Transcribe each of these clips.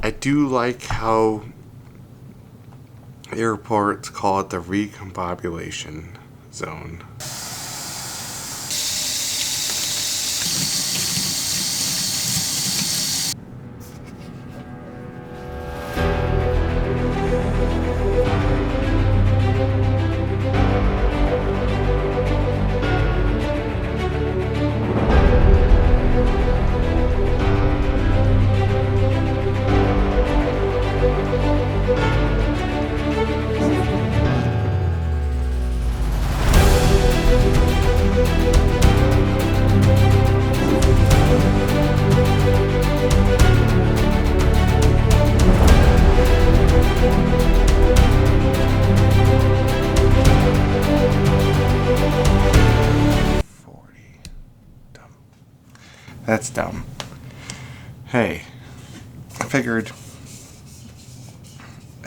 I do like how airports call it the recombobulation zone. That's dumb. Hey, I figured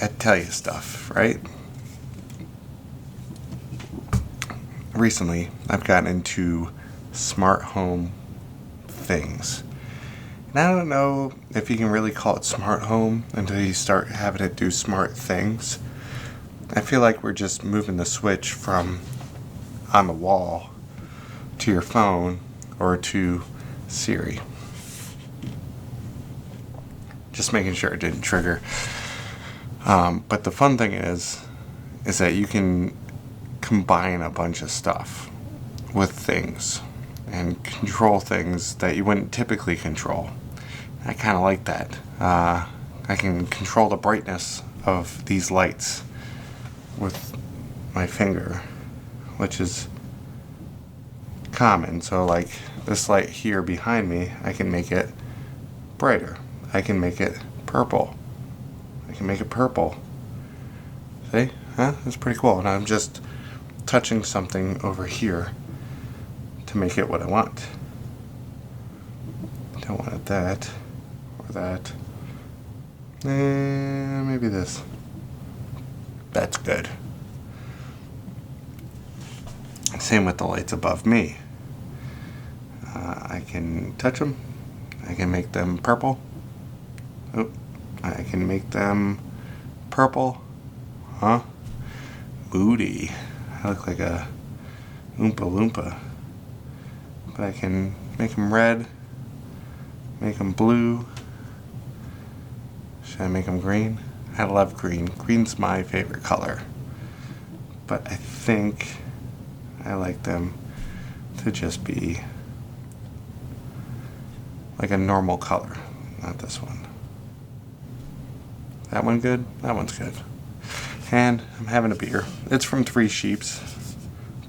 I'd tell you stuff, right? Recently, I've gotten into smart home things. And I don't know if you can really call it smart home until you start having it do smart things. I feel like we're just moving the switch from on the wall to your phone or to Siri. Just making sure it didn't trigger. But the fun thing is that you can combine a bunch of stuff with things and control things that you wouldn't typically control. I kind of like that. I can control the brightness of these lights with my finger, which is common. So like this light here behind me, I can make it brighter. I can make it purple. I can make it purple. See? Huh? That's pretty cool. And I'm just touching something over here to make it what I want. I don't want it that or that. Maybe this. That's good. Same with the lights above me. I can touch them. I can make them purple. Oh, I can make them purple. Huh? Moody. I look like a Oompa Loompa. But I can make them red. Make them blue. Should I make them green? I love green. Green's my favorite color. But I think I like them to just be like a normal color. Not this one. That one good? That one's good. And I'm having a beer. It's from Three Sheeps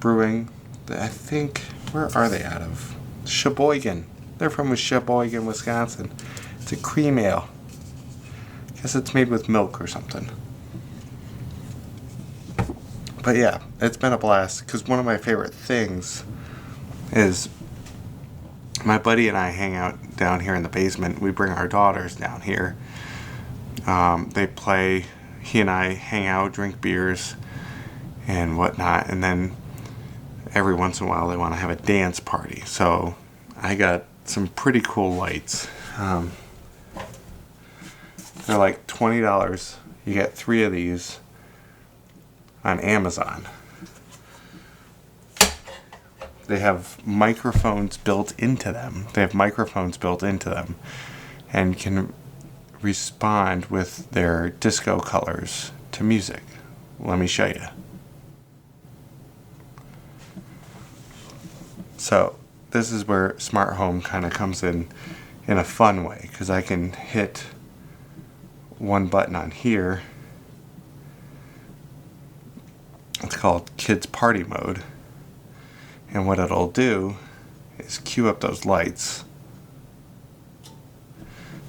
Brewing. I think, where are they out of? Sheboygan. They're from Sheboygan, Wisconsin. It's a cream ale. Guess it's made with milk or something. But yeah, it's been a blast because one of my favorite things is my buddy and I hang out down here in the basement. We bring our daughters down here. They play. He and I hang out, drink beers and whatnot, and then every once in a while they want to have a dance party. So I got some pretty cool lights. They're like $20. You get 3 of these on Amazon. They have microphones built into them. And can respond with their disco colors to music. Let me show you. So this is where smart home kind of comes in a fun way, because I can hit one button on here. It's called Kids Party Mode. And what it'll do is cue up those lights,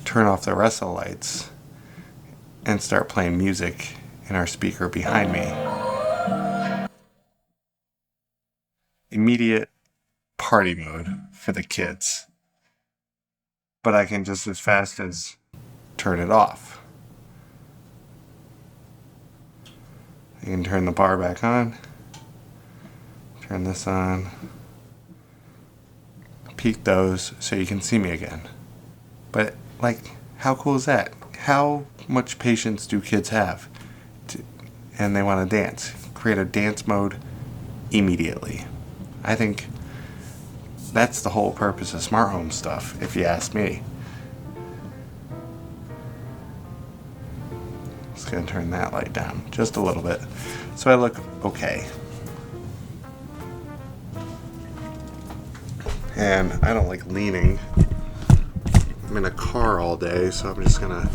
turn off the rest of the lights, and start playing music in our speaker behind me. Immediate party mode for the kids. But I can just as fast as turn it off. I can turn the bar back on. Turn this on. Peek those so you can see me again. But, like, how cool is that? how much patience do kids have? And they want to dance. Create a dance mode immediately. I think that's the whole purpose of smart home stuff, if you ask me. Just gonna turn that light down just a little bit so I look okay. And I don't like leaning. I'm in a car all day, so I'm just gonna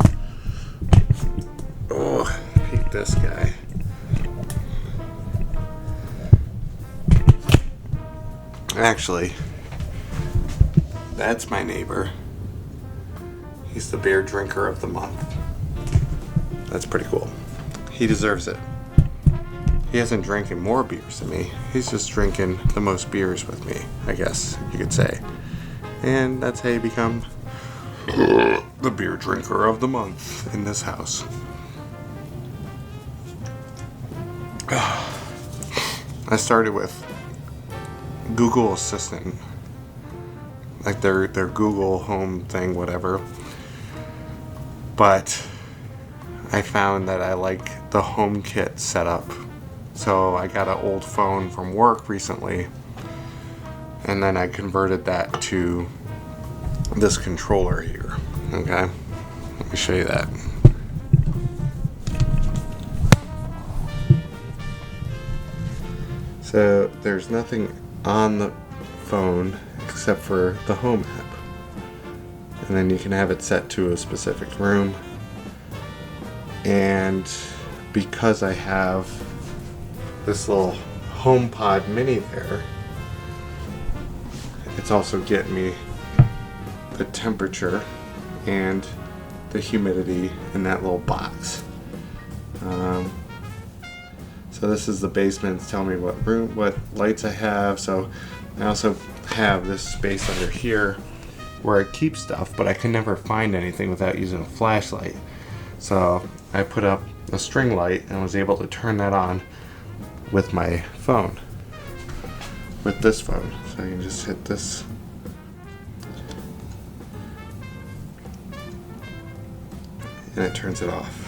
peek this guy. Actually, that's my neighbor. He's the beer drinker of the month. That's pretty cool. He deserves it. He hasn't drinking more beers than me. He's just drinking the most beers with me, I guess you could say. And that's how you become the beer drinker of the month in this house. I started with Google Assistant, like their Google Home thing, whatever. But I found that I like the HomeKit setup. So I got an old phone from work recently, and then I converted that to this controller here. Okay, let me show you that. So there's nothing on the phone except for the home app, and then you can have it set to a specific room. And because I have this little HomePod mini there, it's also getting me the temperature and the humidity in that little box. So this is the basement. It's telling me what lights I have. So I also have this space under here where I keep stuff, but I can never find anything without using a flashlight. So I put up a string light and was able to turn that on with my phone, with this phone. So you can just hit this. And it turns it off.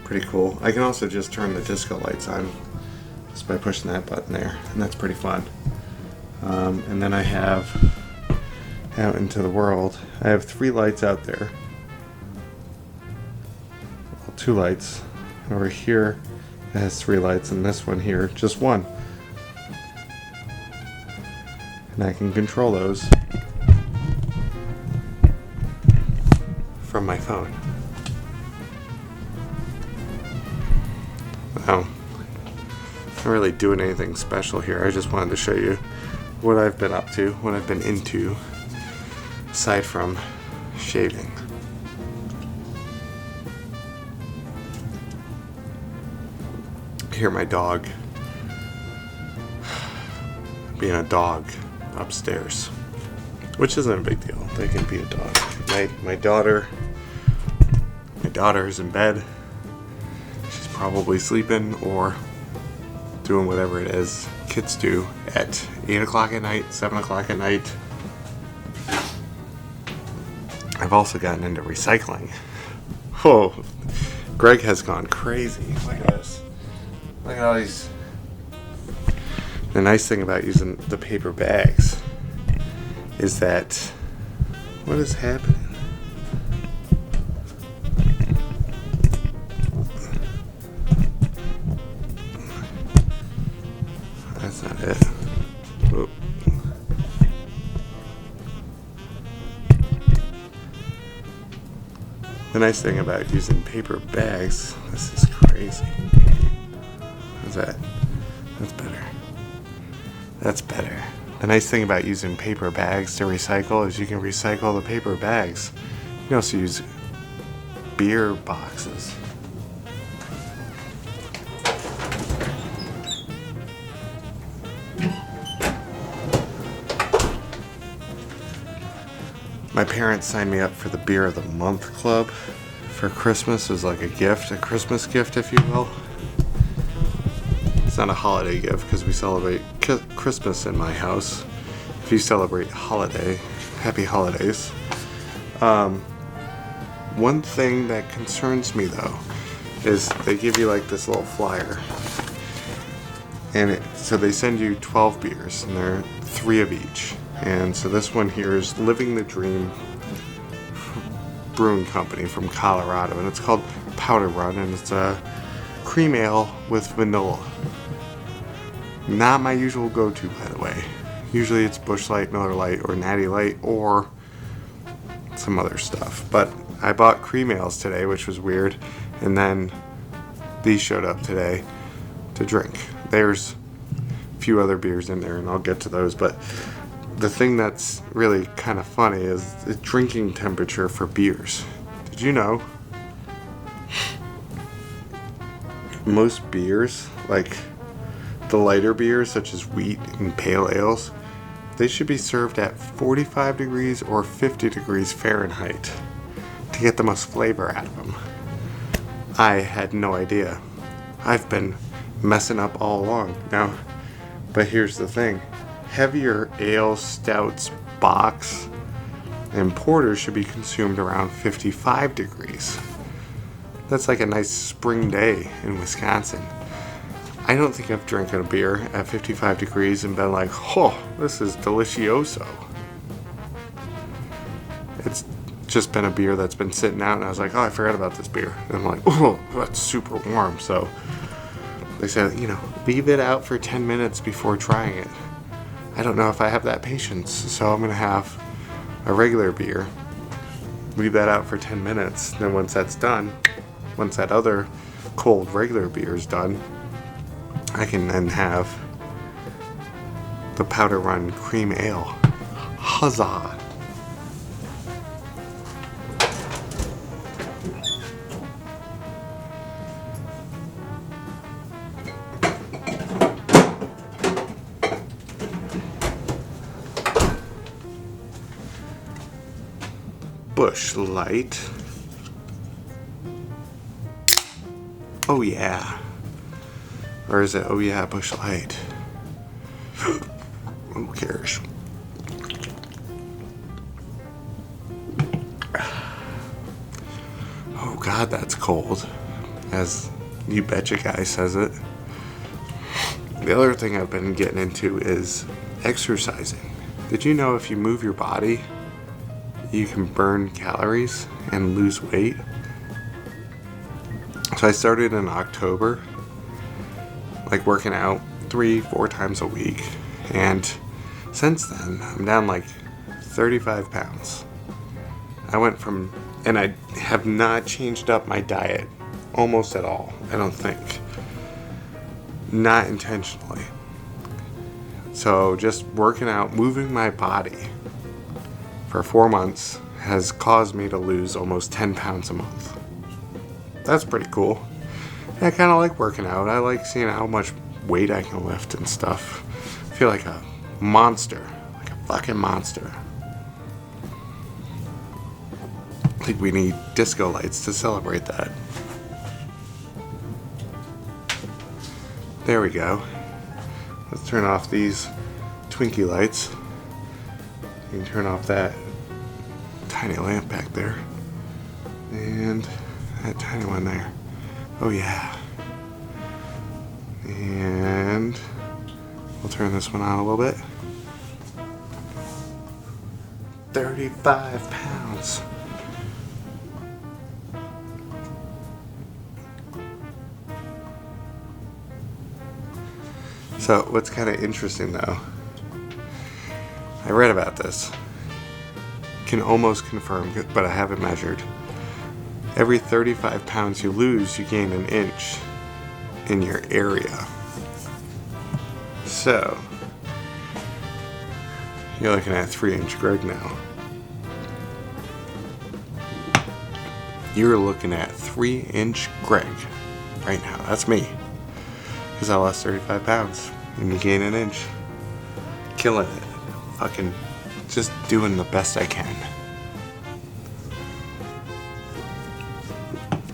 Pretty cool. I can also just turn the disco lights on just by pushing that button there, and that's pretty fun. And then I have out into the world, I have 3 lights out there. Well, 2 lights. Over here it has 3 lights, and this one here, just 1. And I can control those from my phone. Wow. Not really doing anything special here. I just wanted to show you what I've been up to, what I've been into, aside from shaving. Hear my dog being a dog upstairs, which isn't a big deal. They can be a dog. My daughter is in bed. She's probably sleeping or doing whatever it is kids do at 8 o'clock at night, 7 o'clock at night. I've also gotten into recycling. Oh, Greg has gone crazy. Look at this. Look at all these. The nice thing about using the paper bags is that, what is happening? That's not it. Whoop. The nice thing about using paper bags, this is crazy. How's that? That's better. That's better. The nice thing about using paper bags to recycle is you can recycle the paper bags. You can also use beer boxes. My parents signed me up for the Beer of the Month Club for Christmas. It was like a gift, a Christmas gift, if you will. It's not a holiday gift because we celebrate Christmas in my house. If you celebrate holiday, happy holidays. One thing that concerns me though is they give you like this little flyer, and so they send you 12 beers, and they're 3 of each. And so this one here is Living the Dream Brewing Company from Colorado, and it's called Powder Run, and it's a cream ale with vanilla. Not my usual go-to, by the way. Usually it's Busch Light, Miller Lite, or Natty Light, or some other stuff. But I bought cream ales today, which was weird, and then these showed up today to drink. There's a few other beers in there, and I'll get to those, but the thing that's really kind of funny is the drinking temperature for beers. Did you know most beers, like the lighter beers such as wheat and pale ales, they should be served at 45 degrees or 50 degrees Fahrenheit to get the most flavor out of them? I had no idea. I've been messing up all along. Now, but here's the thing. Heavier ales, stouts, bocks, and porters should be consumed around 55 degrees. That's like a nice spring day in Wisconsin. I don't think I've drinking a beer at 55 degrees and been like, oh, this is delicioso. It's just been a beer that's been sitting out, and I was like, oh, I forgot about this beer. And I'm like, oh, that's super warm. So they said, leave it out for 10 minutes before trying it. I don't know if I have that patience, so I'm going to have a regular beer, leave that out for 10 minutes, then once that's done, once that other cold regular beer is done, I can then have the Powder Run Cream Ale. Huzzah! Busch Light. Oh yeah. Or is it, oh yeah, Busch Light? Who cares? Oh god, that's cold. As You Betcha Guy says it. The other thing I've been getting into is exercising. Did you know if you move your body, you can burn calories and lose weight? So I started in October, like working out 3-4 times a week, and since then I'm down like 35 pounds. I went from, and I have not changed up my diet almost at all, I don't think. Not intentionally. So just working out, moving my body for 4 months has caused me to lose almost 10 pounds a month. That's pretty cool. I kind of like working out. I like seeing how much weight I can lift and stuff. I feel like a monster. Like a fucking monster. I think we need disco lights to celebrate that. There we go. Let's turn off these Twinkie lights. You can turn off that tiny lamp back there. And that tiny one there. Oh yeah. And we'll turn this one on a little bit. 35 pounds. So what's kind of interesting though, I read about this. Can almost confirm, but I haven't measured. Every 35 pounds you lose, you gain an inch in your area. So, you're looking at 3-inch Greg now. You're looking at 3-inch Greg right now. That's me. Because I lost 35 pounds and you gain an inch. Killing it. Fucking just doing the best I can.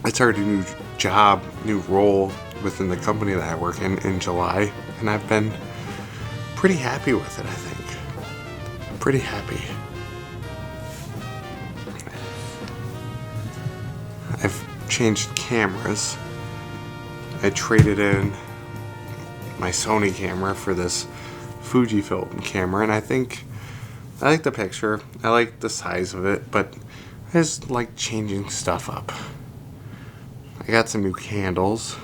I started a new job, new role within the company that I work in July, and I've been pretty happy with it, I think. Pretty happy. changed cameras. I traded in my Sony camera for this Fujifilm camera, and I like the picture. I like the size of it, but I just like changing stuff up. I got some new candles.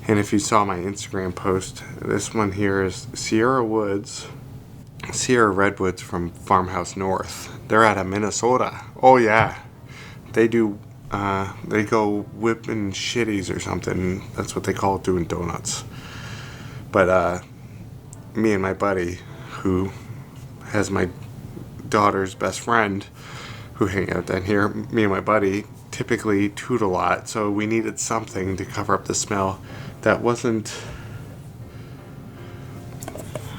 And if you saw my Instagram post, this one here is Sierra Redwoods from Farmhouse North. They're out of Minnesota. Oh yeah. They do, they go whipping shitties or something. That's what they call it, doing donuts. But me and my buddy, who has my daughter's best friend, who hang out down here, me and my buddy typically toot a lot, so we needed something to cover up the smell that wasn't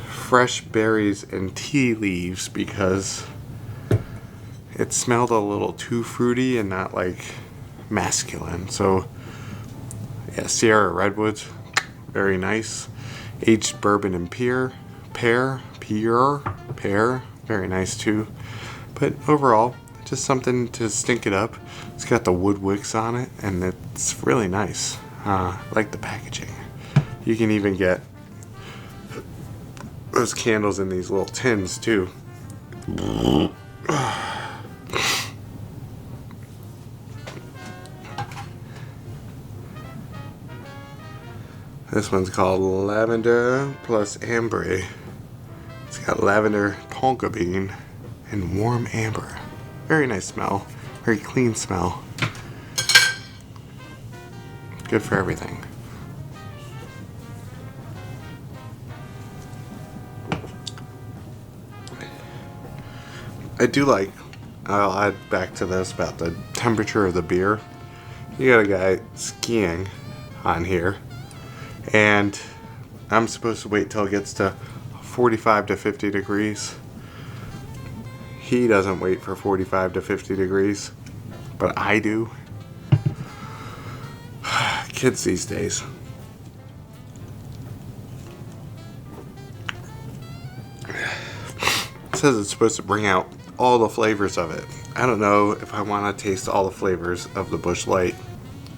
fresh berries and tea leaves, because it smelled a little too fruity and not like masculine. So yeah, Sierra Redwoods, very nice. Aged bourbon and pear, very nice too. But overall, just something to stink it up. It's got the wood wicks on it, and it's really nice. I like the packaging. You can even get those candles in these little tins too. This one's called Lavender plus Amber. It's got lavender, tonka bean, and warm amber. Very nice smell. Very clean smell. Good for everything. I do like, I'll add back to this about the temperature of the beer. You got a guy skiing on here, and I'm supposed to wait till it gets to 45 to 50 degrees. He doesn't wait for 45 to 50 degrees, but I do. Kids these days. It says it's supposed to bring out all the flavors of it. I don't know if I want to taste all the flavors of the Busch Light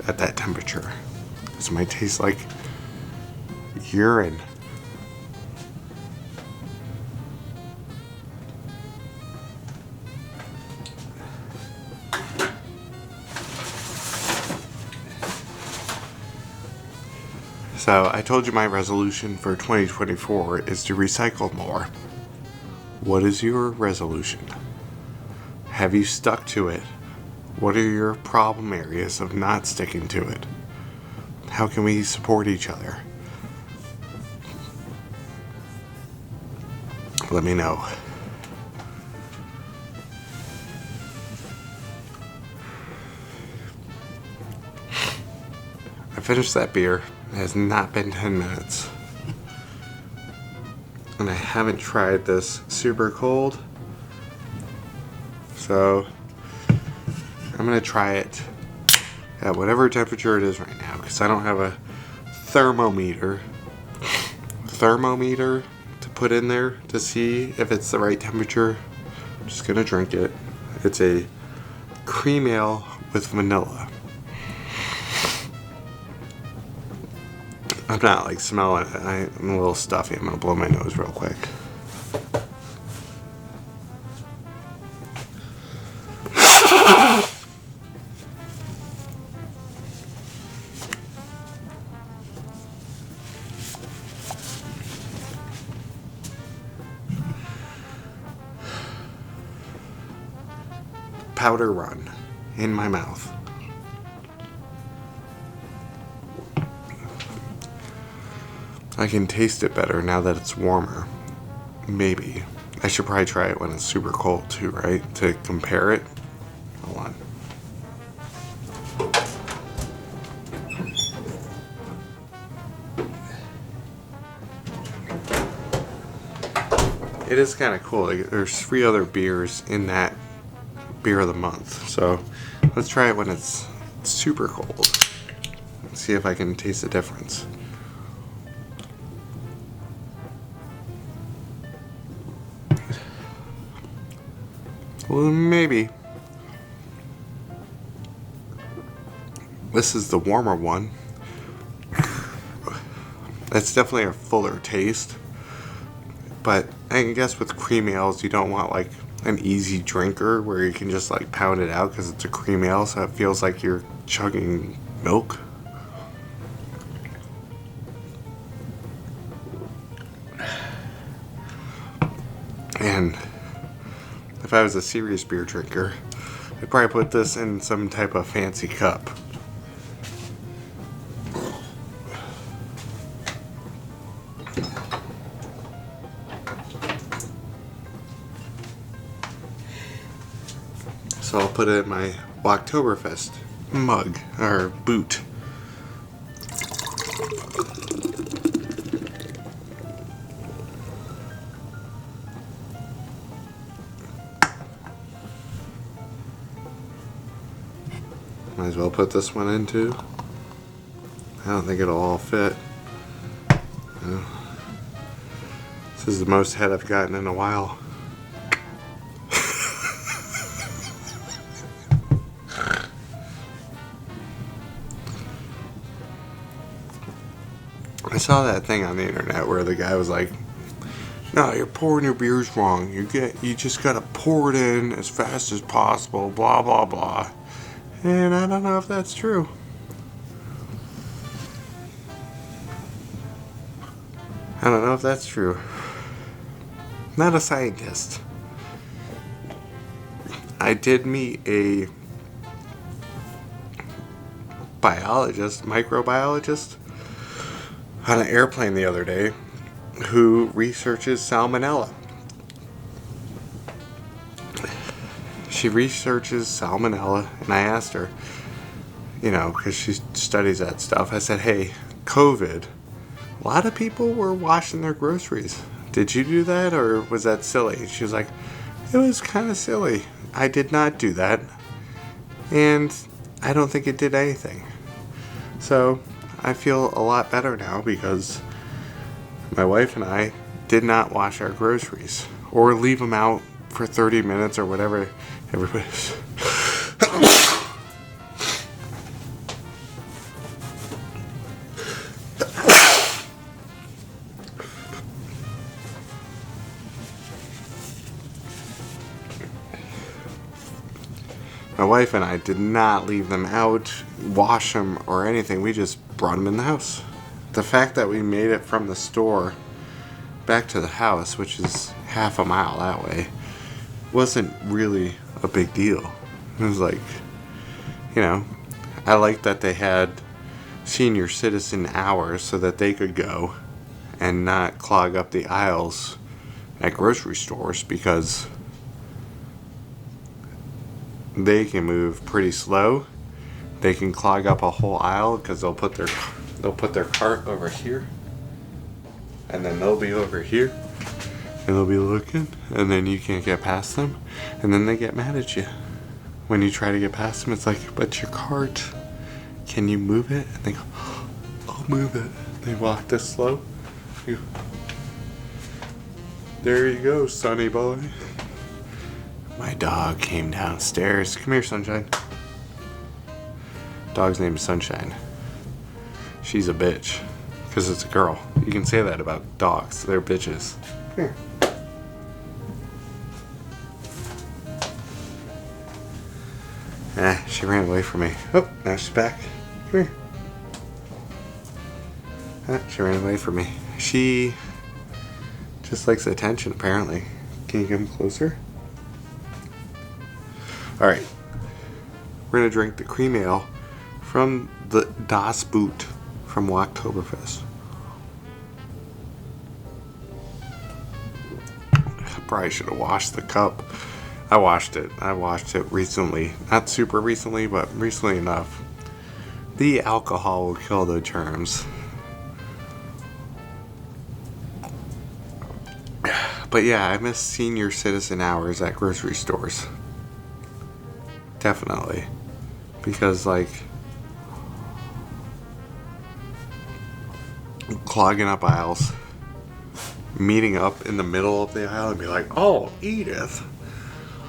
at that temperature. This might taste like urine. So I told you my resolution for 2024 is to recycle more. What is your resolution? Have you stuck to it? What are your problem areas of not sticking to it? How can we support each other? Let me know. I finished that beer. It has not been 10 minutes. And I haven't tried this super cold. So I'm going to try it at whatever temperature it is right now, because I don't have a thermometer to put in there to see if it's the right temperature. I'm just going to drink it. It's a cream ale with vanilla. I'm not like smelling it. I'm a little stuffy. I'm gonna blow my nose real quick. Powder run in my mouth. I can taste it better now that it's warmer. Maybe. I should probably try it when it's super cold too, right? To compare it. Hold on. It is kind of cool. Like, there's 3 other beers in that beer of the month. So let's try it when it's super cold. Let's see if I can taste the difference. Well, maybe. This is the warmer one. It's definitely a fuller taste. But I guess with cream ales, you don't want like an easy drinker where you can just like pound it out because it's a cream ale, so it feels like you're chugging milk. And if I was a serious beer drinker, I'd probably put this in some type of fancy cup. So I'll put it in my Oktoberfest mug, or boot. Might as well put this one in too. I don't think it'll all fit. No. This is the most head I've gotten in a while. I saw that thing on the internet where the guy was like, "No, you're pouring your beers wrong. You just gotta pour it in as fast as possible, blah blah blah." And I don't know if that's true. I don't know if that's true. Not a scientist. I did meet a microbiologist, on an airplane the other day who researches salmonella. She researches salmonella, and I asked her, because she studies that stuff, I said, "Hey, COVID, a lot of people were washing their groceries. Did you do that, or was that silly?" She was like, "It was kind of silly. I did not do that, and I don't think it did anything." So I feel a lot better now because my wife and I did not wash our groceries or leave them out for 30 minutes or whatever everybody's. My wife and I did not leave them out, wash them, or anything. We just brought them in the house. The fact that we made it from the store back to the house, which is half a mile that way, wasn't really a big deal. It was like, I liked that they had senior citizen hours so that they could go and not clog up the aisles at grocery stores, because they can move pretty slow. They can clog up a whole aisle because they'll put their cart over here, and then they'll be over here, and they'll be looking, and then you can't get past them, and then they get mad at you when you try to get past them. It's like, "But your cart, can you move it?" And they go, "I'll move it." They walk this slow. There you go, sonny boy. My dog came downstairs. Come here, Sunshine. Dog's name is Sunshine. She's a bitch because it's a girl. You can say that about dogs. They're bitches. Come here. She ran away from me. Oh, now she's back. Come here. She ran away from me. She just likes attention, apparently. Can you come closer? Alright. We're going to drink the cream ale from the Das Boot from Oktoberfest. I probably should have washed the cup. I washed it recently. Not super recently, but recently enough. The alcohol will kill the germs. But yeah, I miss senior citizen hours at grocery stores. Definitely. Because, clogging up aisles, meeting up in the middle of the aisle and be like, "Oh, Edith,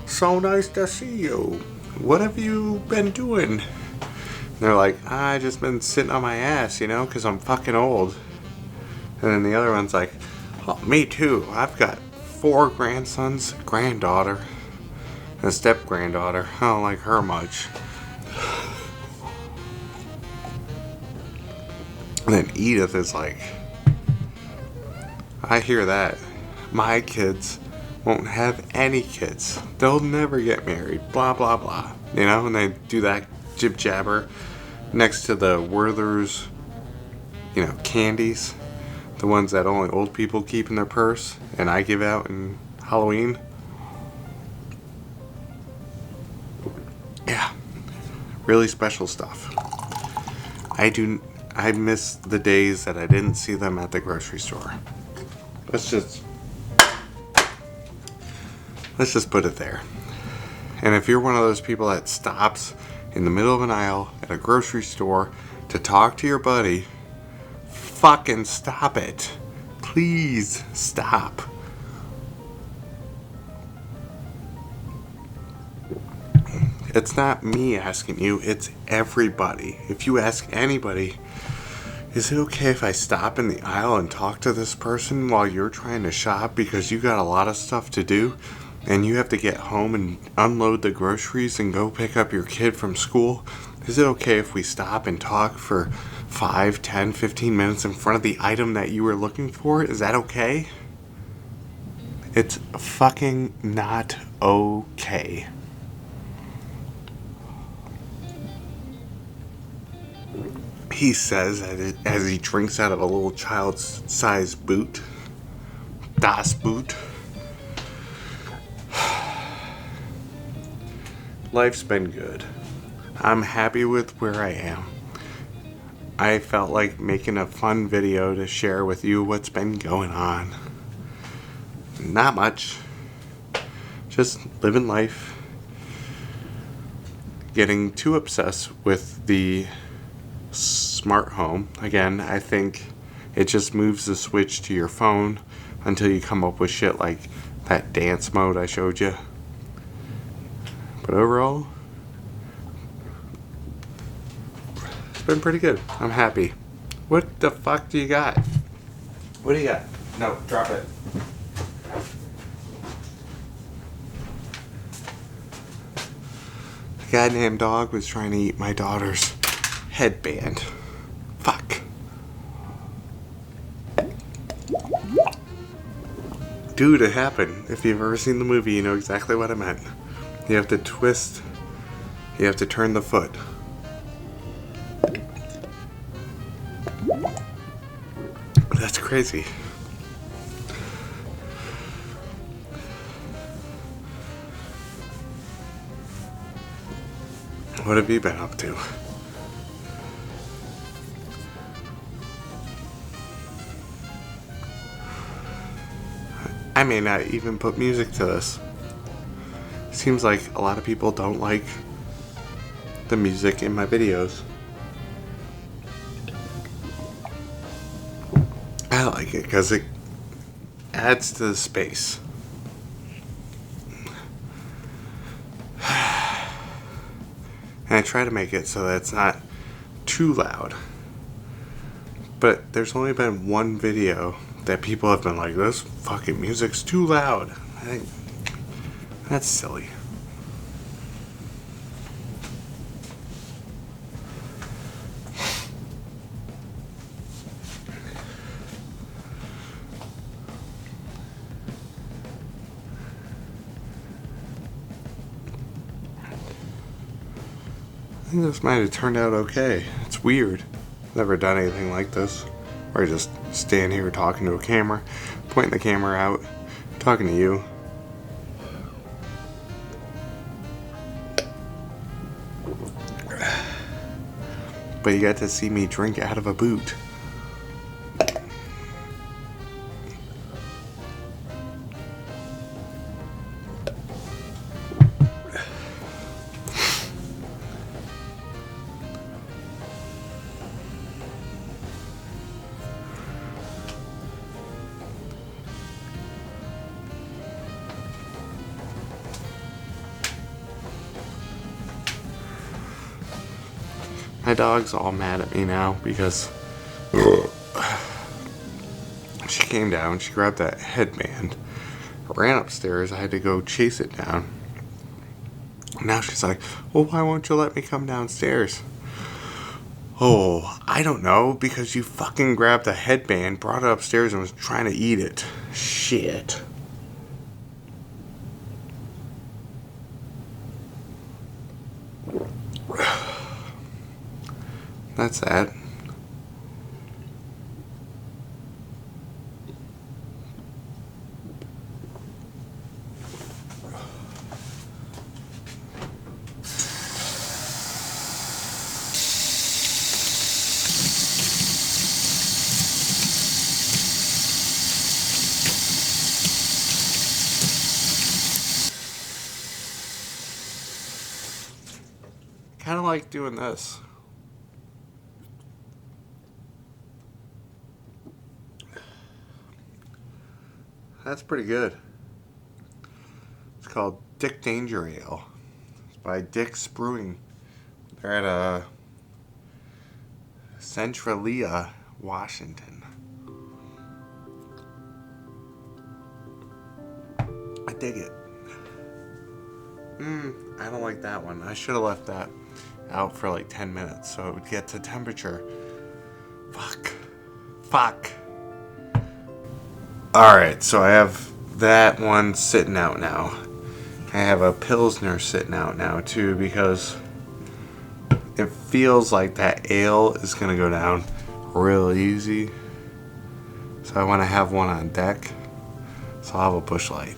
so nice to see you. What have you been doing?" And they're like, I just been sitting on my ass, because I'm fucking old. And then the other one's like, oh, me too. I've got 4 grandsons, granddaughter, and a step granddaughter. I don't like her much. And then Edith is like, I hear that. My kids won't have any kids. They'll never get married. Blah, blah, blah. And they do that jib jabber next to the Werther's, candies. The ones that only old people keep in their purse and I give out in Halloween. Yeah. Really special stuff. I miss the days that I didn't see them at the grocery store. Let's just put it there. And if you're one of those people that stops in the middle of an aisle at a grocery store to talk to your buddy, fucking stop it. Please stop. It's not me asking you, it's everybody. If you ask anybody, is it okay if I stop in the aisle and talk to this person while you're trying to shop because you got a lot of stuff to do and you have to get home and unload the groceries and go pick up your kid from school? Is it okay if we stop and talk for 5, 10, 15 minutes in front of the item that you were looking for? Is that okay? It's fucking not okay. He says as he drinks out of a little child's size boot. Das Boot. Life's been good. I'm happy with where I am. I felt like making a fun video to share with you what's been going on. Not much. Just living life. Getting too obsessed with the smart home. Again, I think it just moves the switch to your phone until you come up with shit like that dance mode I showed you. But overall, it's been pretty good. I'm happy. What the fuck do you got? What do you got? No, drop it. The goddamn dog was trying to eat my daughter's headband. Fuck. Dude, it happened. If you've ever seen the movie, you know exactly what I meant. You have to twist. You have to turn the foot. That's crazy. What have you been up to? I may not even put music to this. Seems like a lot of people don't like the music in my videos. I like it because it adds to the space. And I try to make it so that it's not too loud. But there's only been one video that people have been like, this fucking music's too loud. I think that's silly. I think this might have turned out okay. It's weird. Never done anything like this. Where I just stand here talking to a camera, pointing the camera out, talking to you. But you got to see me drink out of a boot. I My dog's all mad at me now because she came down, she grabbed that headband, ran upstairs, I had to go chase it down. Now she's like, well, why won't you let me come downstairs? Oh, I don't know, because you fucking grabbed a headband, brought it upstairs, and was trying to eat it. Shit. That's that. Kind of like doing this. That's pretty good. It's called Dick Danger Ale. It's by Dick's Brewing. They're at Centralia, Washington. I dig it. I don't like that one. I should have left that out for like 10 minutes so it would get to temperature. Fuck. Alright, so I have that one sitting out now. I have a Pilsner sitting out now too because it feels like that ale is going to go down real easy. So I want to have one on deck. So I'll have a Busch Light.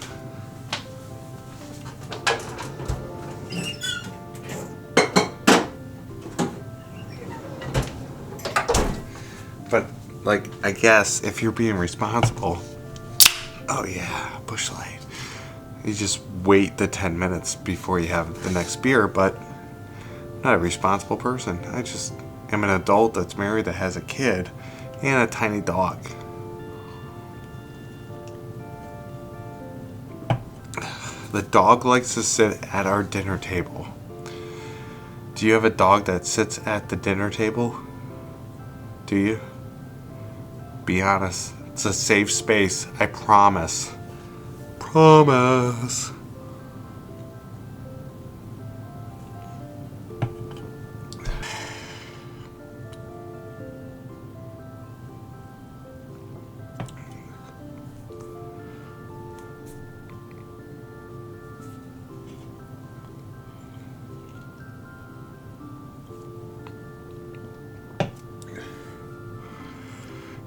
But, like, I guess if you're being responsible, oh yeah, Busch Light. You just wait the 10 minutes before you have the next beer, but I'm not a responsible person. I just am an adult that's married that has a kid and a tiny dog. The dog likes to sit at our dinner table. Do you have a dog that sits at the dinner table? Do you? Be honest. It's a safe space. I promise. Promise.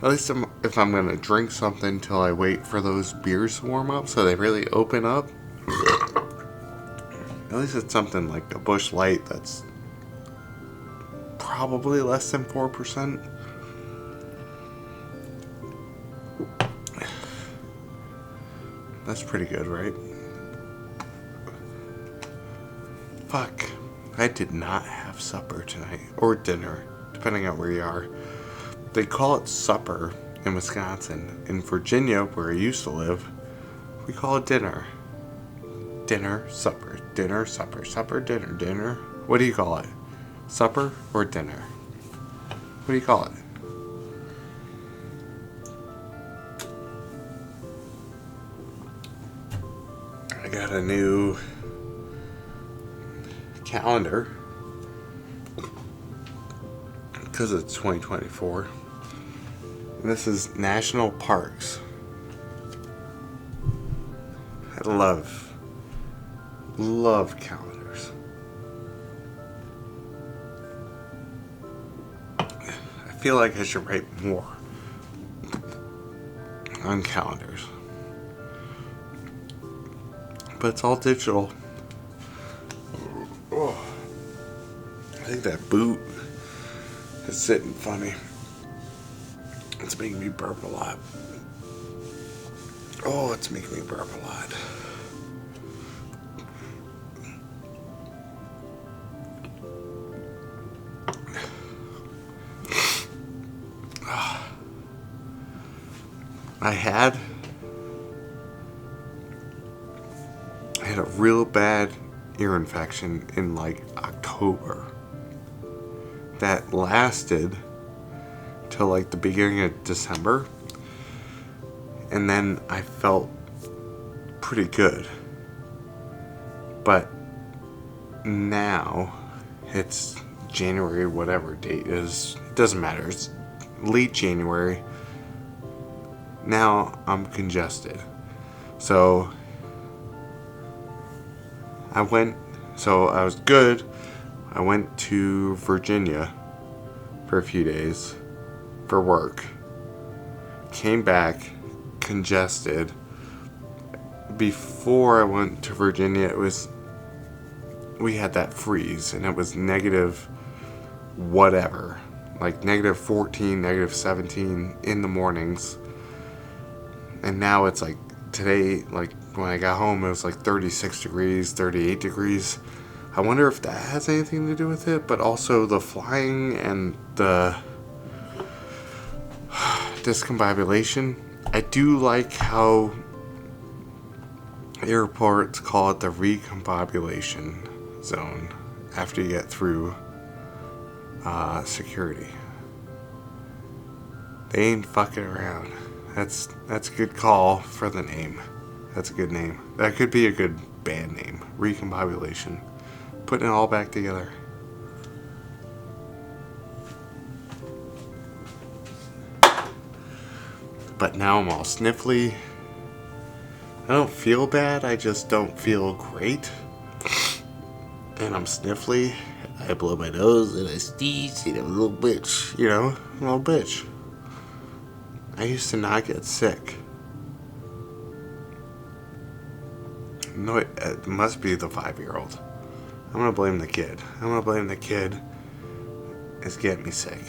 At least if I'm going to drink something until I wait for those beers to warm up so they really open up. At least it's something like a Busch Light that's probably less than 4%. That's pretty good, right? Fuck. I did not have supper tonight. Or dinner, depending on where you are. They call it supper in Wisconsin. In Virginia, where I used to live, we call it dinner. Dinner, supper, dinner, supper, supper, dinner, dinner. What do you call it? Supper or dinner? What do you call it? I got a new calendar because it's 2024. And this is National Parks. I love calendars. I feel like I should write more on calendars. But it's all digital. Oh, I think that boot is sitting funny. It's making me burp a lot. Oh, it's making me burp a lot. I had a real bad ear infection in like October. that lasted till like the beginning of December. And then I felt pretty good. But now it's January, whatever date is, it doesn't matter. It's late January. Now I'm congested. So I was good. I went to Virginia for a few days for work. Came back congested. Before I went to Virginia, we had that freeze and it was negative whatever, like negative 14, negative 17 in the mornings. And now it's like today, like when I got home, it was like 36 degrees, 38 degrees. I wonder if that has anything to do with it, but also the flying and the discombobulation. I do like how airports call it the recombobulation zone after you get through security. They ain't fucking around. That's a good call for the name. That's a good name. That could be a good band name. Recombobulation. Putting it all back together. But now I'm all sniffly. I don't feel bad, I just don't feel great. And I'm sniffly. I blow my nose and I sneeze and I'm a little bitch. You know, I'm a little bitch. I used to not get sick. No, it must be the 5-year-old. I'm gonna blame the kid. I'm gonna blame the kid is getting me sick.